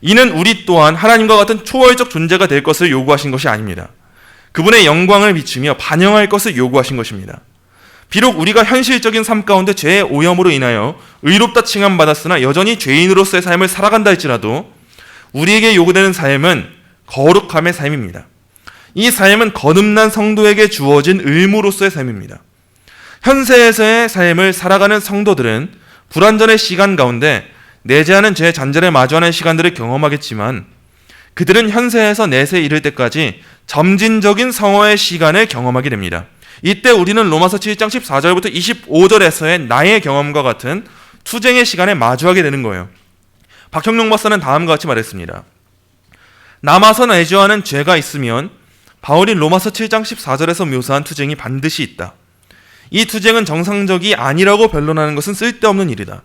이는 우리 또한 하나님과 같은 초월적 존재가 될 것을 요구하신 것이 아닙니다. 그분의 영광을 비추며 반영할 것을 요구하신 것입니다. 비록 우리가 현실적인 삶 가운데 죄의 오염으로 인하여 의롭다 칭함받았으나 여전히 죄인으로서의 삶을 살아간다 할지라도 우리에게 요구되는 삶은 거룩함의 삶입니다. 이 삶은 거듭난 성도에게 주어진 의무로서의 삶입니다. 현세에서의 삶을 살아가는 성도들은 불완전의 시간 가운데 내재하는 죄의 잔재를 마주하는 시간들을 경험하겠지만 그들은 현세에서 내세에 이를 때까지 점진적인 성화의 시간을 경험하게 됩니다. 이때 우리는 로마서 7장 14절부터 25절에서의 나의 경험과 같은 투쟁의 시간에 마주하게 되는 거예요. 박형룡 박사는 다음과 같이 말했습니다. 남아서 내주하는 죄가 있으면 바울이 로마서 7장 14절에서 묘사한 투쟁이 반드시 있다. 이 투쟁은 정상적이 아니라고 변론하는 것은 쓸데없는 일이다.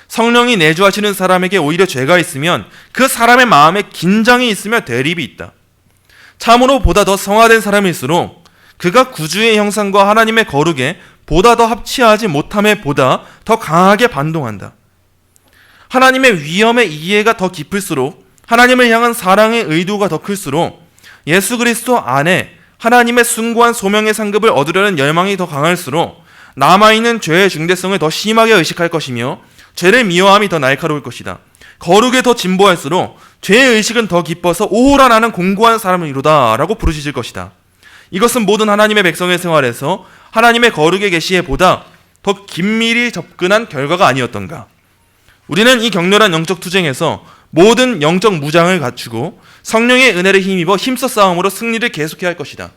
성령이 내주하시는 사람에게 오히려 죄가 있으면 그 사람의 마음에 긴장이 있으며 대립이 있다. 참으로 보다 더 성화된 사람일수록 그가 구주의 형상과 하나님의 거룩에 보다 더 합치하지 못함에 보다 더 강하게 반동한다. 하나님의 위엄의 이해가 더 깊을수록 하나님을 향한 사랑의 의도가 더 클수록 예수 그리스도 안에 하나님의 숭고한 소명의 상급을 얻으려는 열망이 더 강할수록 남아있는 죄의 중대성을 더 심하게 의식할 것이며 죄를 미워함이 더 날카로울 것이다. 거룩에 더 진보할수록 죄의 의식은 더 깊어서 오호라 나는 공고한 사람이로다 라고 부르짖을 것이다. 이것은 모든 하나님의 백성의 생활에서 하나님의 거룩의 계시에 보다 더 긴밀히 접근한 결과가 아니었던가. 우리는 이 격렬한 영적 투쟁에서 모든 영적 무장을 갖추고 성령의 은혜를 힘입어 힘써 싸움으로 승리를 계속해야 할 것이다.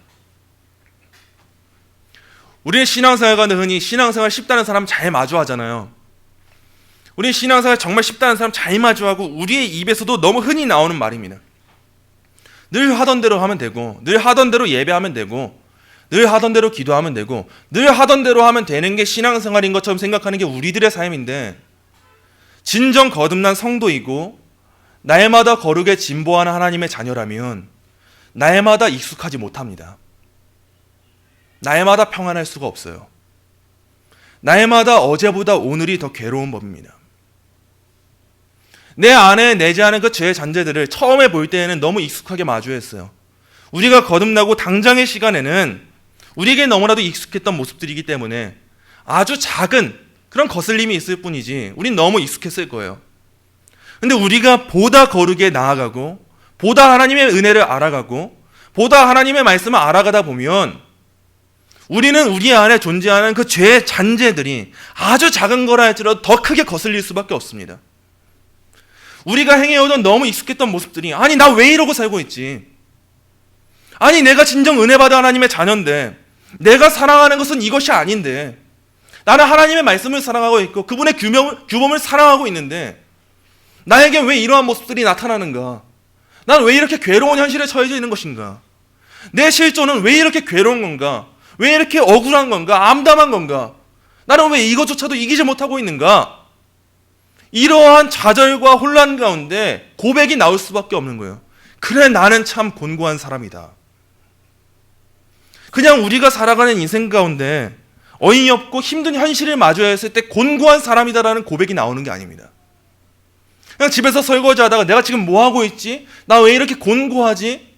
우리는 신앙생활 가운데 흔히 신앙생활 쉽다는 사람 잘 마주하잖아요. 우리는 신앙생활 정말 쉽다는 사람 잘 마주하고 우리의 입에서도 너무 흔히 나오는 말입니다. 늘 하던 대로 하면 되고 늘 하던 대로 예배하면 되고 늘 하던 대로 기도하면 되고 늘 하던 대로 하면 되는 게 신앙생활인 것처럼 생각하는 게 우리들의 삶인데 진정 거듭난 성도이고 날마다 거룩에 진보하는 하나님의 자녀라면 날마다 익숙하지 못합니다. 날마다 평안할 수가 없어요. 날마다 어제보다 오늘이 더 괴로운 법입니다. 내 안에 내재하는 그 죄의 잔재들을 처음에 볼 때에는 너무 익숙하게 마주했어요. 우리가 거듭나고 당장의 시간에는 우리에게 너무나도 익숙했던 모습들이기 때문에 아주 작은 그런 거슬림이 있을 뿐이지 우린 너무 익숙했을 거예요. 근데 우리가 보다 거룩에 나아가고 보다 하나님의 은혜를 알아가고 보다 하나님의 말씀을 알아가다 보면 우리는 우리 안에 존재하는 그 죄의 잔재들이 아주 작은 거라 할지라도 더 크게 거슬릴 수밖에 없습니다. 우리가 행해오던 너무 익숙했던 모습들이 아니 나 왜 이러고 살고 있지? 아니 내가 진정 은혜 받아 하나님의 자녀인데 내가 사랑하는 것은 이것이 아닌데 나는 하나님의 말씀을 사랑하고 있고 그분의 규범을 사랑하고 있는데 나에게 왜 이러한 모습들이 나타나는가? 난 왜 이렇게 괴로운 현실에 처해져 있는 것인가? 내 실존은 왜 이렇게 괴로운 건가? 왜 이렇게 억울한 건가? 암담한 건가? 나는 왜 이것조차도 이기지 못하고 있는가? 이러한 좌절과 혼란 가운데 고백이 나올 수밖에 없는 거예요. 그래 나는 참 곤고한 사람이다. 그냥 우리가 살아가는 인생 가운데 어이없고 힘든 현실을 마주해야 했을 때 곤고한 사람이다라는 고백이 나오는 게 아닙니다. 그냥 집에서 설거지하다가 내가 지금 뭐 하고 있지? 나 왜 이렇게 곤고하지?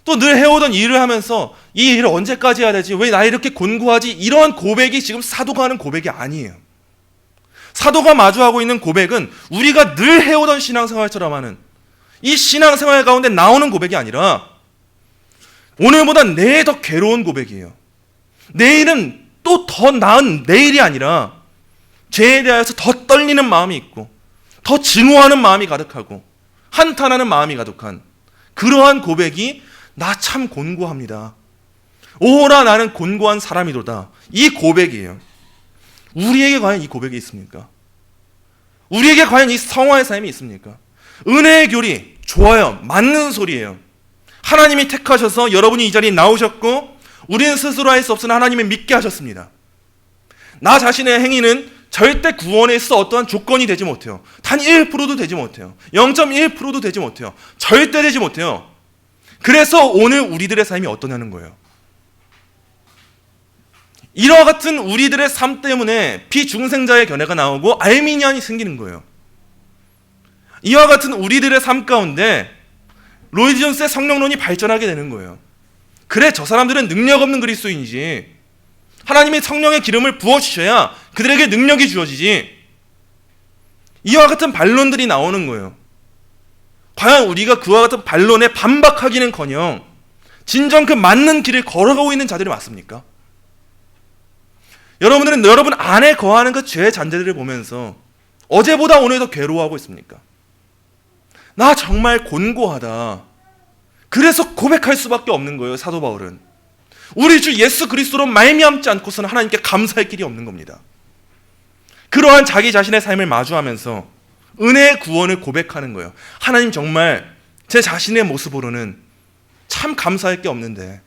또 늘 해오던 일을 하면서 이 일을 언제까지 해야 되지? 왜 나 이렇게 곤고하지? 이러한 고백이 지금 사도가 하는 고백이 아니에요. 사도가 마주하고 있는 고백은 우리가 늘 해오던 신앙생활처럼 하는 이 신앙생활 가운데 나오는 고백이 아니라 오늘보다 내일 더 괴로운 고백이에요. 내일은 또 더 나은 내일이 아니라 죄에 대해서 더 떨리는 마음이 있고 더 증오하는 마음이 가득하고 한탄하는 마음이 가득한 그러한 고백이 나 참 곤고합니다. 오라 나는 곤고한 사람이로다. 이 고백이에요. 우리에게 과연 이 고백이 있습니까? 우리에게 과연 이 성화의 삶이 있습니까? 은혜의 교리 좋아요. 맞는 소리예요. 하나님이 택하셔서 여러분이 이 자리에 나오셨고 우리는 스스로 할 수 없으나 하나님이 믿게 하셨습니다. 나 자신의 행위는 절대 구원에 있어 어떠한 조건이 되지 못해요. 단 1%도 되지 못해요. 0.1%도 되지 못해요. 절대 되지 못해요. 그래서 오늘 우리들의 삶이 어떠냐는 거예요. 이와 같은 우리들의 삶 때문에 비중생자의 견해가 나오고 알미니안이 생기는 거예요. 이와 같은 우리들의 삶 가운데 로이드 존스의 성령론이 발전하게 되는 거예요. 그래, 저 사람들은 능력 없는 그리스도인이지. 하나님이 성령의 기름을 부어주셔야 그들에게 능력이 주어지지. 이와 같은 반론들이 나오는 거예요. 과연 우리가 그와 같은 반론에 반박하기는커녕 진정 그 맞는 길을 걸어가고 있는 자들이 맞습니까? 여러분들은 여러분 안에 거하는 그 죄의 잔재들을 보면서 어제보다 오늘 더 괴로워하고 있습니까? 나 정말 곤고하다. 그래서 고백할 수밖에 없는 거예요. 사도 바울은 우리 주 예수 그리스도로 말미암지 않고서는 하나님께 감사할 길이 없는 겁니다. 그러한 자기 자신의 삶을 마주하면서 은혜의 구원을 고백하는 거예요. 하나님, 정말 제 자신의 모습으로는 참 감사할 게 없는데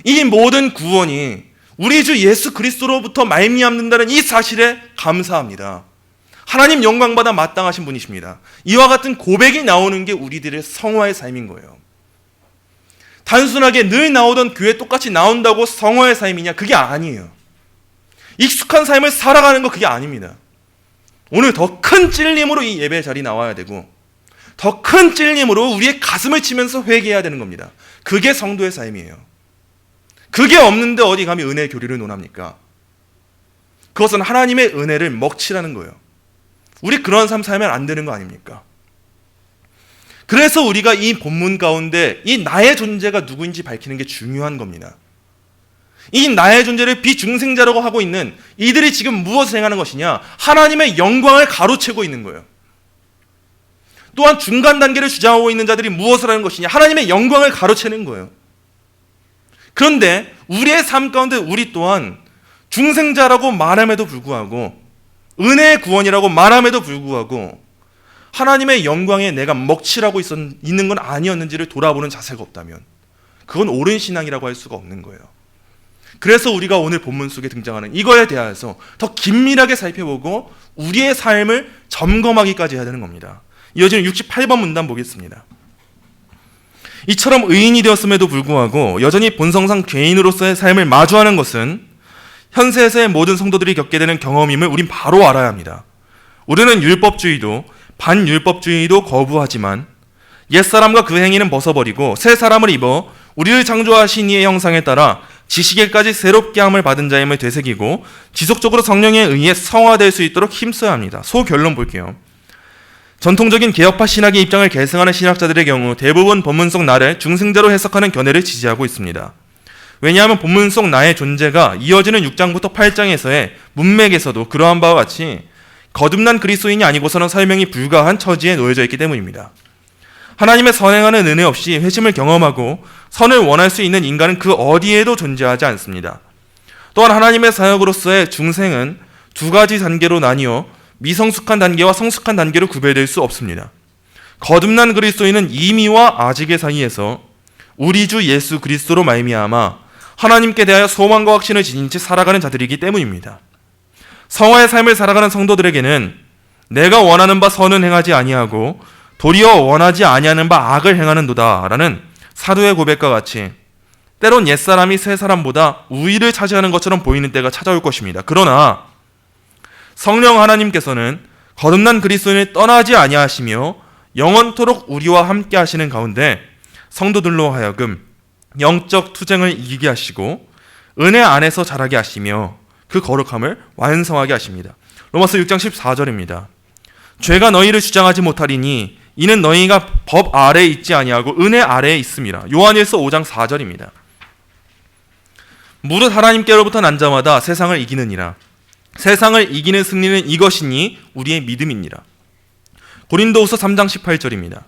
이 모든 구원이 우리 주 예수 그리스도로부터 말미암는다는 이 사실에 감사합니다. 하나님 영광받아 마땅하신 분이십니다. 이와 같은 고백이 나오는 게 우리들의 성화의 삶인 거예요. 단순하게 늘 나오던 교회 똑같이 나온다고 성화의 삶이냐? 그게 아니에요. 익숙한 삶을 살아가는 거 그게 아닙니다. 오늘 더 큰 찔림으로 이 예배 자리 나와야 되고 더 큰 찔림으로 우리의 가슴을 치면서 회개해야 되는 겁니다. 그게 성도의 삶이에요. 그게 없는데 어디 감히 은혜의 교리를 논합니까? 그것은 하나님의 은혜를 먹칠하는 거예요. 우리 그런 삶 살면 안 되는 거 아닙니까? 그래서 우리가 이 본문 가운데 이 나의 존재가 누구인지 밝히는 게 중요한 겁니다. 이 나의 존재를 비중생자라고 하고 있는 이들이 지금 무엇을 행하는 것이냐? 하나님의 영광을 가로채고 있는 거예요. 또한 중간 단계를 주장하고 있는 자들이 무엇을 하는 것이냐? 하나님의 영광을 가로채는 거예요. 그런데 우리의 삶 가운데 우리 또한 중생자라고 말함에도 불구하고 은혜의 구원이라고 말함에도 불구하고 하나님의 영광에 내가 먹칠하고 있는 건 아니었는지를 돌아보는 자세가 없다면 그건 옳은 신앙이라고 할 수가 없는 거예요. 그래서 우리가 오늘 본문 속에 등장하는 이거에 대해서 더 긴밀하게 살펴보고 우리의 삶을 점검하기까지 해야 되는 겁니다. 이어지는 68번 문단 보겠습니다. 이처럼 의인이 되었음에도 불구하고 여전히 본성상 죄인으로서의 삶을 마주하는 것은 현세에서의 모든 성도들이 겪게 되는 경험임을 우린 바로 알아야 합니다. 우리는 율법주의도 반율법주의도 거부하지만 옛사람과 그 행위는 벗어버리고 새 사람을 입어 우리를 창조하신 이의 형상에 따라 지식에까지 새롭게 함을 받은 자임을 되새기고 지속적으로 성령에 의해 성화될 수 있도록 힘써야 합니다. 소결론 볼게요. 전통적인 개혁파 신학의 입장을 계승하는 신학자들의 경우 대부분 본문 속 나를 중생자로 해석하는 견해를 지지하고 있습니다. 왜냐하면 본문 속 나의 존재가 이어지는 6장부터 8장에서의 문맥에서도 그러한 바와 같이 거듭난 그리스도인이 아니고서는 설명이 불가한 처지에 놓여져 있기 때문입니다. 하나님의 선행하는 은혜 없이 회심을 경험하고 선을 원할 수 있는 인간은 그 어디에도 존재하지 않습니다. 또한 하나님의 사역으로서의 중생은 두 가지 단계로 나뉘어 미성숙한 단계와 성숙한 단계로 구별될 수 없습니다. 거듭난 그리스도인은 이미와 아직의 사이에서 우리 주 예수 그리스도로 말미암아 하나님께 대하여 소망과 확신을 지닌 채 살아가는 자들이기 때문입니다. 성화의 삶을 살아가는 성도들에게는 내가 원하는 바 선은 행하지 아니하고 도리어 원하지 아니하는 바 악을 행하는도다라는 사도의 고백과 같이 때론 옛사람이 새사람보다 우위를 차지하는 것처럼 보이는 때가 찾아올 것입니다. 그러나 성령 하나님께서는 거듭난 그리스도인을 떠나지 아니하시며 영원토록 우리와 함께 하시는 가운데 성도들로 하여금 영적 투쟁을 이기게 하시고 은혜 안에서 자라게 하시며 그 거룩함을 완성하게 하십니다. 로마서 6장 14절입니다. 죄가 너희를 주장하지 못하리니 이는 너희가 법 아래에 있지 아니하고 은혜 아래에 있음이라. 요한일서 5장 4절입니다. 무릇 하나님께로부터 난 자마다 세상을 이기느니라. 세상을 이기는 승리는 이것이니 우리의 믿음이니라. 고린도후서 3장 18절입니다.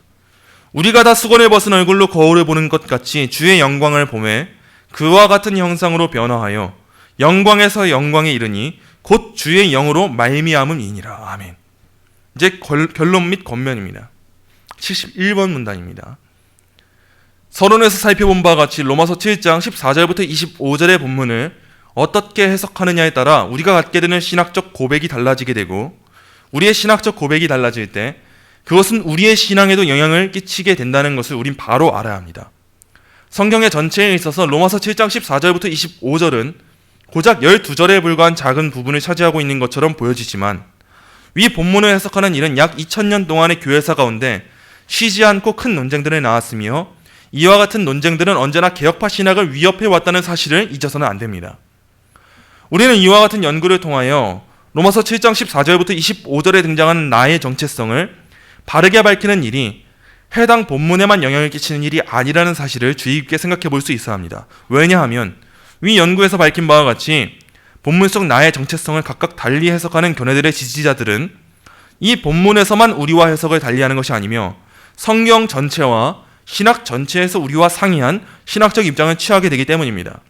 우리가 다 수건을 벗은 얼굴로 거울을 보는 것 같이 주의 영광을 보매 그와 같은 형상으로 변화하여 영광에서 영광에 이르니 곧 주의 영으로 말미암음이니라. 아멘. 이제 결론 및 권면입니다. 71번 문단입니다. 서론에서 살펴본 바와 같이 로마서 7장 14절부터 25절의 본문을 어떻게 해석하느냐에 따라 우리가 갖게 되는 신학적 고백이 달라지게 되고, 우리의 신학적 고백이 달라질 때 그것은 우리의 신앙에도 영향을 끼치게 된다는 것을 우린 바로 알아야 합니다. 성경의 전체에 있어서 로마서 7장 14절부터 25절은 고작 12절에 불과한 작은 부분을 차지하고 있는 것처럼 보여지지만, 위 본문을 해석하는 일은 약 2000년 동안의 교회사 가운데 쉬지 않고 큰 논쟁들을 낳았으며, 이와 같은 논쟁들은 언제나 개혁파 신학을 위협해 왔다는 사실을 잊어서는 안 됩니다. 우리는 이와 같은 연구를 통하여 로마서 7장 14절부터 25절에 등장하는 나의 정체성을 바르게 밝히는 일이 해당 본문에만 영향을 끼치는 일이 아니라는 사실을 주의 깊게 생각해 볼 수 있어야 합니다. 왜냐하면 위 연구에서 밝힌 바와 같이 본문 속 나의 정체성을 각각 달리 해석하는 교내들의 지지자들은 이 본문에서만 우리와 해석을 달리하는 것이 아니며 성경 전체와 신학 전체에서 우리와 상이한 신학적 입장을 취하게 되기 때문입니다.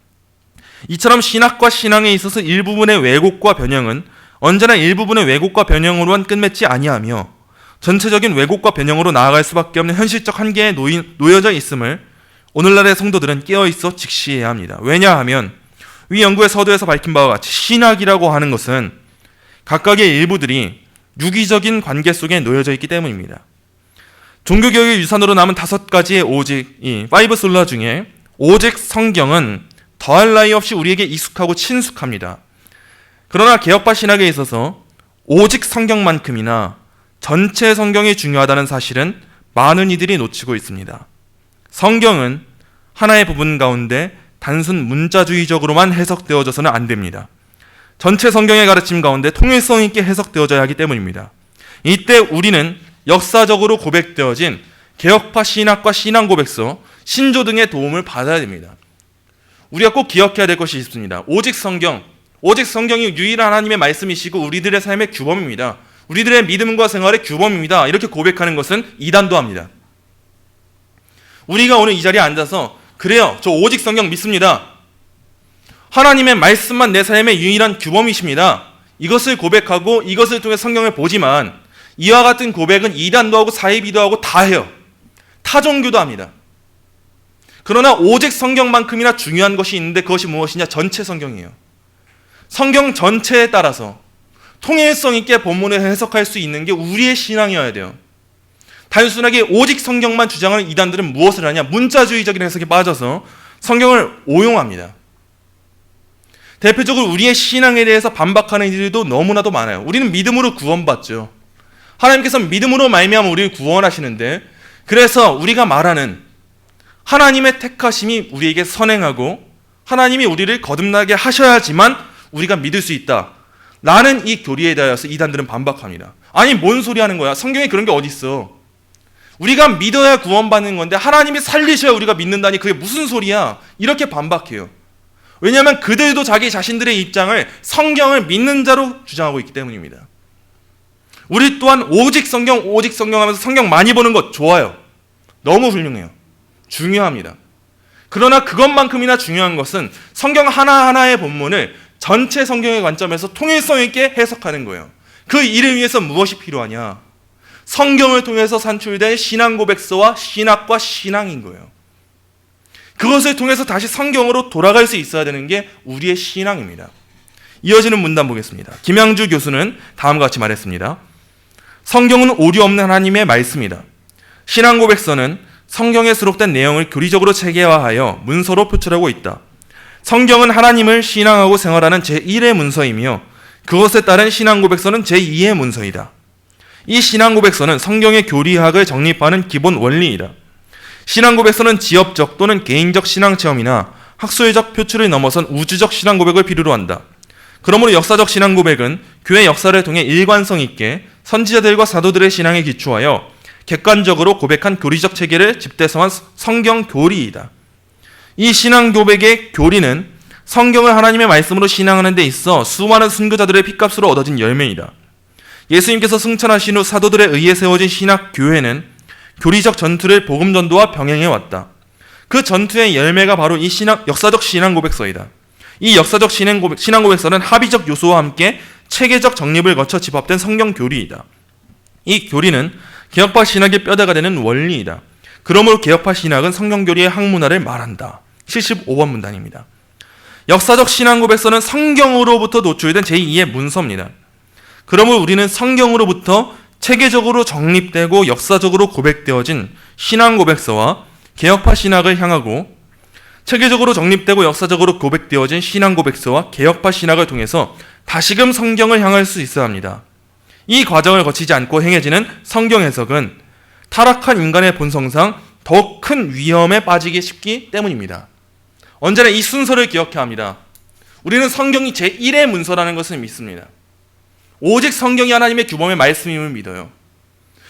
이처럼 신학과 신앙에 있어서 일부분의 왜곡과 변형은 언제나 일부분의 왜곡과 변형으로만 끝맺지 아니하며 전체적인 왜곡과 변형으로 나아갈 수밖에 없는 현실적 한계에 놓여져 있음을 오늘날의 성도들은 깨어있어 직시해야 합니다. 왜냐하면 위 연구의 서두에서 밝힌 바와 같이 신학이라고 하는 것은 각각의 일부들이 유기적인 관계 속에 놓여져 있기 때문입니다. 종교교육의 유산으로 남은 5가지의 오직, 이 5 솔라 중에 오직 성경은 더할 나위 없이 우리에게 익숙하고 친숙합니다. 그러나 개혁파 신학에 있어서 오직 성경만큼이나 전체 성경이 중요하다는 사실은 많은 이들이 놓치고 있습니다. 성경은 하나의 부분 가운데 단순 문자주의적으로만 해석되어져서는 안 됩니다. 전체 성경의 가르침 가운데 통일성 있게 해석되어져야 하기 때문입니다. 이때 우리는 역사적으로 고백되어진 개혁파 신학과 신앙고백서, 신조 등의 도움을 받아야 됩니다. 우리가 꼭 기억해야 될 것이 있습니다. 오직 성경이 유일한 하나님의 말씀이시고 우리들의 삶의 규범입니다. 우리들의 믿음과 생활의 규범입니다. 이렇게 고백하는 것은 이단도 합니다. 우리가 오늘 이 자리에 앉아서 그래요, 저 오직 성경 믿습니다, 하나님의 말씀만 내 삶의 유일한 규범이십니다, 이것을 고백하고 이것을 통해 성경을 보지만 이와 같은 고백은 이단도 하고 사이비도 하고 다 해요. 타 종교도 합니다. 그러나 오직 성경만큼이나 중요한 것이 있는데 그것이 무엇이냐? 전체 성경이에요. 성경 전체에 따라서 통일성 있게 본문을 해석할 수 있는 게 우리의 신앙이어야 돼요. 단순하게 오직 성경만 주장하는 이단들은 무엇을 하냐? 문자주의적인 해석에 빠져서 성경을 오용합니다. 대표적으로 우리의 신앙에 대해서 반박하는 이들도 너무나도 많아요. 우리는 믿음으로 구원받죠. 하나님께서 믿음으로 말미암아 우리를 구원하시는데, 그래서 우리가 말하는 하나님의 택하심이 우리에게 선행하고 하나님이 우리를 거듭나게 하셔야지만 우리가 믿을 수 있다 라는 이 교리에 대해서 이단들은 반박합니다. 아니 뭔 소리 하는 거야? 성경에 그런 게 어디 있어? 우리가 믿어야 구원받는 건데 하나님이 살리셔야 우리가 믿는다니 그게 무슨 소리야? 이렇게 반박해요. 왜냐하면 그들도 자기 자신들의 입장을 성경을 믿는 자로 주장하고 있기 때문입니다. 우리 또한 오직 성경 하면서 성경 많이 보는 것 좋아요. 너무 훌륭해요. 중요합니다. 그러나 그것만큼이나 중요한 것은 성경 하나하나의 본문을 전체 성경의 관점에서 통일성 있게 해석하는 거예요. 그 일을 위해서 무엇이 필요하냐? 성경을 통해서 산출된 신앙 고백서와 신학과 신앙인 거예요. 그것을 통해서 다시 성경으로 돌아갈 수 있어야 되는 게 우리의 신앙입니다. 이어지는 문단 보겠습니다. 김양주 교수는 다음과 같이 말했습니다. 성경은 오류 없는 하나님의 말씀이다. 신앙 고백서는 성경에 수록된 내용을 교리적으로 체계화하여 문서로 표출하고 있다. 성경은 하나님을 신앙하고 생활하는 제1의 문서이며 그것에 따른 신앙 고백서는 제2의 문서이다. 이 신앙 고백서는 성경의 교리학을 정립하는 기본 원리이다. 신앙 고백서는 지역적 또는 개인적 신앙 체험이나 학술적 표출을 넘어선 우주적 신앙 고백을 필요로 한다. 그러므로 역사적 신앙 고백은 교회 역사를 통해 일관성 있게 선지자들과 사도들의 신앙에 기초하여 객관적으로 고백한 교리적 체계를 집대성한 성경 교리이다. 이 신앙 고백의 교리는 성경을 하나님의 말씀으로 신앙하는 데 있어 수많은 순교자들의 핏값으로 얻어진 열매이다. 예수님께서 승천하신 후 사도들에 의해 세워진 신학 교회는 교리적 전투를 복음 전도와 병행해 왔다. 그 전투의 열매가 바로 이 역사적 신앙 고백서이다. 이 역사적 신앙 고백서는 합의적 요소와 함께 체계적 정립을 거쳐 집합된 성경 교리이다. 이 교리는 개혁파 신학의 뼈대가 되는 원리이다. 그러므로 개혁파 신학은 성경 교리의 학문화를 말한다. 75번 문단입니다. 역사적 신앙 고백서는 성경으로부터 노출된 제2의 문서입니다. 그러므로 우리는 성경으로부터 체계적으로 정립되고 역사적으로 고백되어진 신앙 고백서와 개혁파 신학을 향하고 체계적으로 정립되고 역사적으로 고백되어진 신앙 고백서와 개혁파 신학을 통해서 다시금 성경을 향할 수 있어야 합니다. 이 과정을 거치지 않고 행해지는 성경 해석은 타락한 인간의 본성상 더욱 큰 위험에 빠지기 쉽기 때문입니다. 언제나 이 순서를 기억해야 합니다. 우리는 성경이 제1의 문서라는 것을 믿습니다. 오직 성경이 하나님의 규범의 말씀임을 믿어요.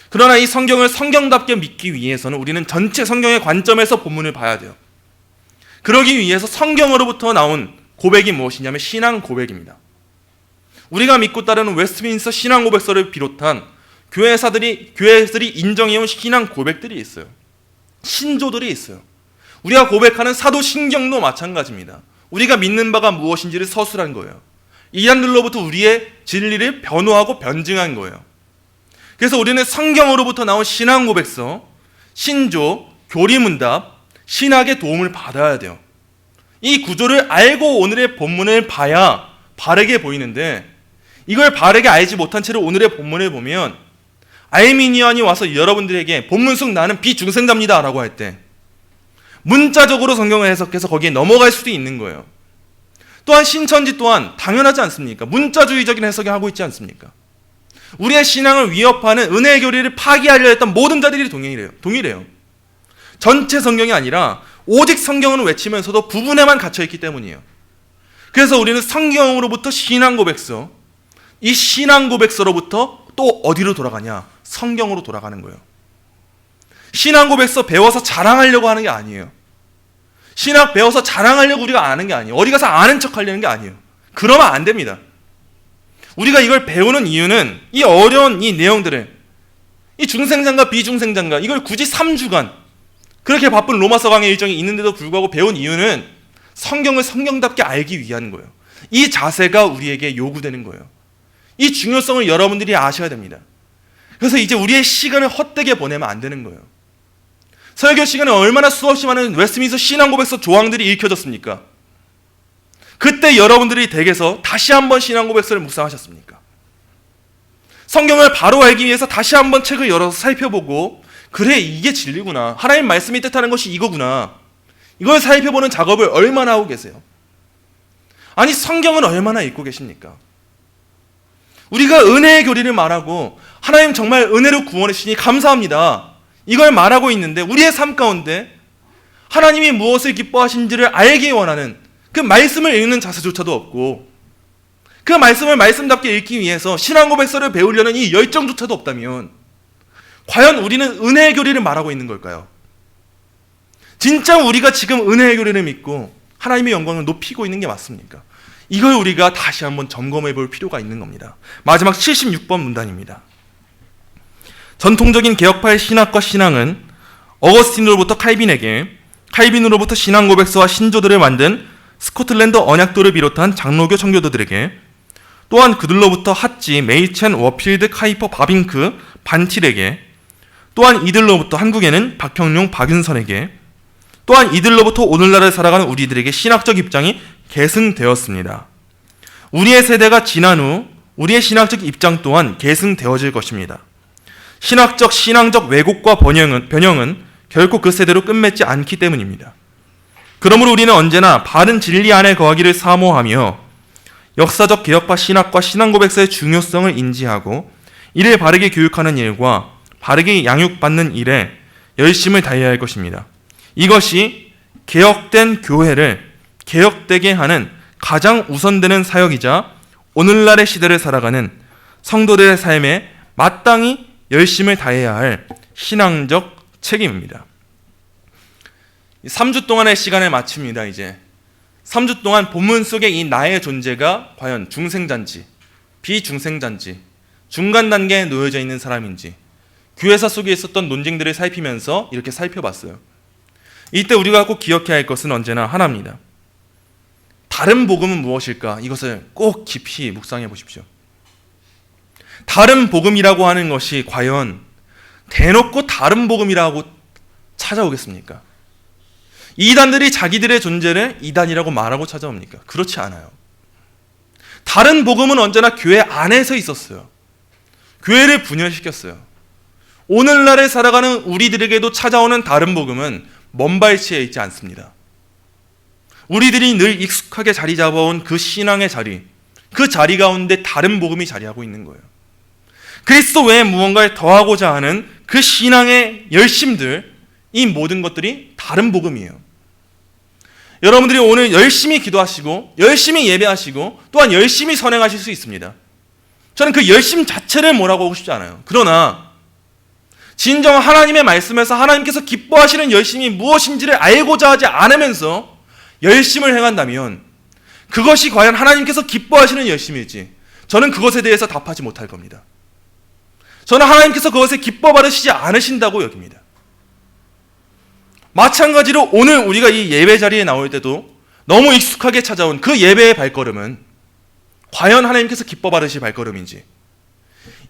그러나 이 성경을 성경답게 믿기 위해서는 우리는 전체 성경의 관점에서 본문을 봐야 돼요. 그러기 위해서 성경으로부터 나온 고백이 무엇이냐면 신앙 고백입니다. 우리가 믿고 따르는 웨스트민스터 신앙 고백서를 비롯한 교회들이 인정해온 신앙 고백들이 있어요. 신조들이 있어요. 우리가 고백하는 사도신경도 마찬가지입니다. 우리가 믿는 바가 무엇인지를 서술한 거예요. 이단들로부터 우리의 진리를 변호하고 변증한 거예요. 그래서 우리는 성경으로부터 나온 신앙 고백서, 신조, 교리문답, 신학의 도움을 받아야 돼요. 이 구조를 알고 오늘의 본문을 봐야 바르게 보이는데, 이걸 바르게 알지 못한 채로 오늘의 본문을 보면 알미니언이 와서 여러분들에게 본문 속 나는 비중생자입니다 라고 할 때 문자적으로 성경을 해석해서 거기에 넘어갈 수도 있는 거예요. 또한 신천지 또한 당연하지 않습니까? 문자주의적인 해석을 하고 있지 않습니까? 우리의 신앙을 위협하는 은혜의 교리를 파기하려 했던 모든 자들이 동일해요. 전체 성경이 아니라 오직 성경을 외치면서도 부분에만 갇혀있기 때문이에요. 그래서 우리는 성경으로부터 신앙 고백서, 이 신앙 고백서로부터 또 어디로 돌아가냐? 성경으로 돌아가는 거예요. 신앙 고백서 배워서 자랑하려고 하는 게 아니에요. 신학 배워서 자랑하려고 우리가 아는 게 아니에요. 어디 가서 아는 척 하려는 게 아니에요. 그러면 안 됩니다. 우리가 이걸 배우는 이유는 이 어려운 이 내용들을, 이 중생장과 비중생장과 이걸 굳이 3주간 그렇게 바쁜 로마서 강의 일정이 있는데도 불구하고 배운 이유는 성경을 성경답게 알기 위한 거예요. 이 자세가 우리에게 요구되는 거예요. 이 중요성을 여러분들이 아셔야 됩니다. 그래서 이제 우리의 시간을 헛되게 보내면 안 되는 거예요. 설교 시간에 얼마나 수없이 많은 웨스트민스터 신앙 고백서 조항들이 읽혀졌습니까? 그때 여러분들이 댁에서 다시 한번 신앙 고백서를 묵상하셨습니까? 성경을 바로 알기 위해서 다시 한번 책을 열어서 살펴보고, 그래 이게 진리구나, 하나님 말씀이 뜻하는 것이 이거구나, 이걸 살펴보는 작업을 얼마나 하고 계세요? 아니 성경은 얼마나 읽고 계십니까? 우리가 은혜의 교리를 말하고 하나님 정말 은혜로 구원해 주시니 감사합니다, 이걸 말하고 있는데 우리의 삶 가운데 하나님이 무엇을 기뻐하신지를 알기 원하는 그 말씀을 읽는 자세조차도 없고, 그 말씀을 말씀답게 읽기 위해서 신앙 고백서를 배우려는 이 열정조차도 없다면 과연 우리는 은혜의 교리를 말하고 있는 걸까요? 진짜 우리가 지금 은혜의 교리를 믿고 하나님의 영광을 높이고 있는 게 맞습니까? 이걸 우리가 다시 한번 점검해 볼 필요가 있는 겁니다. 마지막 76번 문단입니다. 전통적인 개혁파의 신학과 신앙은 어거스틴으로부터 칼빈에게, 칼빈으로부터 신앙 고백서와 신조들을 만든 스코틀랜드 언약도를 비롯한 장로교 청교도들에게, 또한 그들로부터 핫지, 메이첸, 워필드, 카이퍼, 바빙크, 반틸에게, 또한 이들로부터 한국에는 박형룡, 박윤선에게, 또한 이들로부터 오늘날을 살아가는 우리들에게 신학적 입장이 계승되었습니다. 우리의 세대가 지난 후 우리의 신학적 입장 또한 계승되어질 것입니다. 신앙적 왜곡과 변형은 결코 그 세대로 끝맺지 않기 때문입니다. 그러므로 우리는 언제나 바른 진리 안에 거하기를 사모하며 역사적 개혁파 신학과 신앙 고백서의 중요성을 인지하고 이를 바르게 교육하는 일과 바르게 양육받는 일에 열심을 다해야 할 것입니다. 이것이 개혁된 교회를 개혁되게 하는 가장 우선되는 사역이자 오늘날의 시대를 살아가는 성도들의 삶에 마땅히 열심을 다해야 할 신앙적 책임입니다. 3주 동안의 시간을 마칩니다. 이제 3주 동안 본문 속에 이 나의 존재가 과연 중생자인지 비중생자인지 중간 단계에 놓여져 있는 사람인지 교회사 속에 있었던 논쟁들을 살피면서 이렇게 살펴봤어요. 이때 우리가 꼭 기억해야 할 것은 언제나 하나입니다. 다른 복음은 무엇일까? 이것을 꼭 깊이 묵상해 보십시오. 다른 복음이라고 하는 것이 과연 대놓고 다른 복음이라고 찾아오겠습니까? 이단들이 자기들의 존재를 이단이라고 말하고 찾아옵니까? 그렇지 않아요. 다른 복음은 언제나 교회 안에서 있었어요. 교회를 분열시켰어요. 오늘날에 살아가는 우리들에게도 찾아오는 다른 복음은 먼 발치에 있지 않습니다. 우리들이 늘 익숙하게 자리 잡아온 그 신앙의 자리, 그 자리 가운데 다른 복음이 자리하고 있는 거예요. 그리스도 외에 무언가를 더하고자 하는 그 신앙의 열심들, 이 모든 것들이 다른 복음이에요. 여러분들이 오늘 열심히 기도하시고 열심히 예배하시고 또한 열심히 선행하실 수 있습니다. 저는 그 열심 자체를 뭐라고 하고 싶지 않아요. 그러나 진정 하나님의 말씀에서 하나님께서 기뻐하시는 열심이 무엇인지를 알고자 하지 않으면서 열심을 행한다면 그것이 과연 하나님께서 기뻐하시는 열심일지 저는 그것에 대해서 답하지 못할 겁니다. 저는 하나님께서 그것에 기뻐 받으시지 않으신다고 여깁니다. 마찬가지로 오늘 우리가 이 예배 자리에 나올 때도 너무 익숙하게 찾아온 그 예배의 발걸음은 과연 하나님께서 기뻐 받으실 발걸음인지,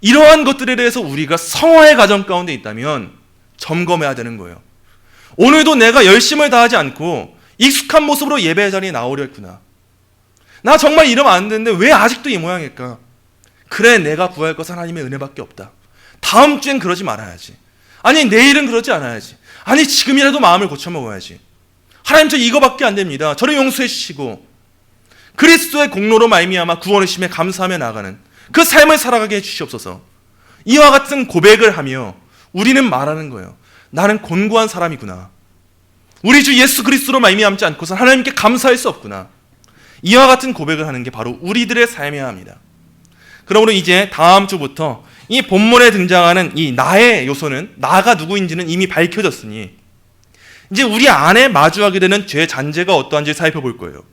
이러한 것들에 대해서 우리가 성화의 과정 가운데 있다면 점검해야 되는 거예요. 오늘도 내가 열심을 다하지 않고 익숙한 모습으로 예배 자리에 나오려 했구나. 나 정말 이러면 안 되는데 왜 아직도 이 모양일까? 그래, 내가 구할 것은 하나님의 은혜밖에 없다. 다음 주엔 그러지 말아야지. 아니, 내일은 그러지 않아야지. 아니, 지금이라도 마음을 고쳐먹어야지. 하나님, 저 이거밖에 안 됩니다. 저를 용서해 주시고 그리스도의 공로로 말미암아 구원을 심에 감사하며 나아가는 그 삶을 살아가게 해주시옵소서. 이와 같은 고백을 하며 우리는 말하는 거예요. 나는 곤고한 사람이구나. 우리 주 예수 그리스도로 말미암지 않고서 하나님께 감사할 수 없구나. 이와 같은 고백을 하는 게 바로 우리들의 삶이어야 합니다. 그러므로 이제 다음 주부터 이 본문에 등장하는 이 나의 요소는, 나가 누구인지는 이미 밝혀졌으니 이제 우리 안에 마주하게 되는 죄의 잔재가 어떠한지 살펴볼 거예요.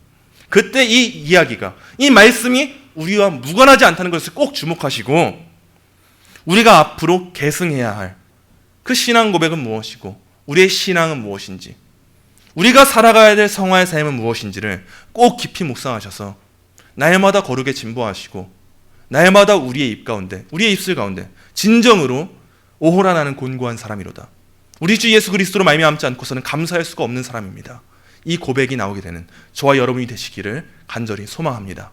그때 이 이야기가, 이 말씀이 우리와 무관하지 않다는 것을 꼭 주목하시고 우리가 앞으로 계승해야 할 그 신앙 고백은 무엇이고 우리의 신앙은 무엇인지, 우리가 살아가야 될 성화의 삶은 무엇인지를 꼭 깊이 묵상하셔서 날마다 거룩에 진보하시고 날마다 우리의 입 가운데, 우리의 입술 가운데 진정으로 오호라 나는 곤고한 사람이로다. 우리 주 예수 그리스도로 말미암지 않고서는 감사할 수가 없는 사람입니다. 이 고백이 나오게 되는 저와 여러분이 되시기를 간절히 소망합니다.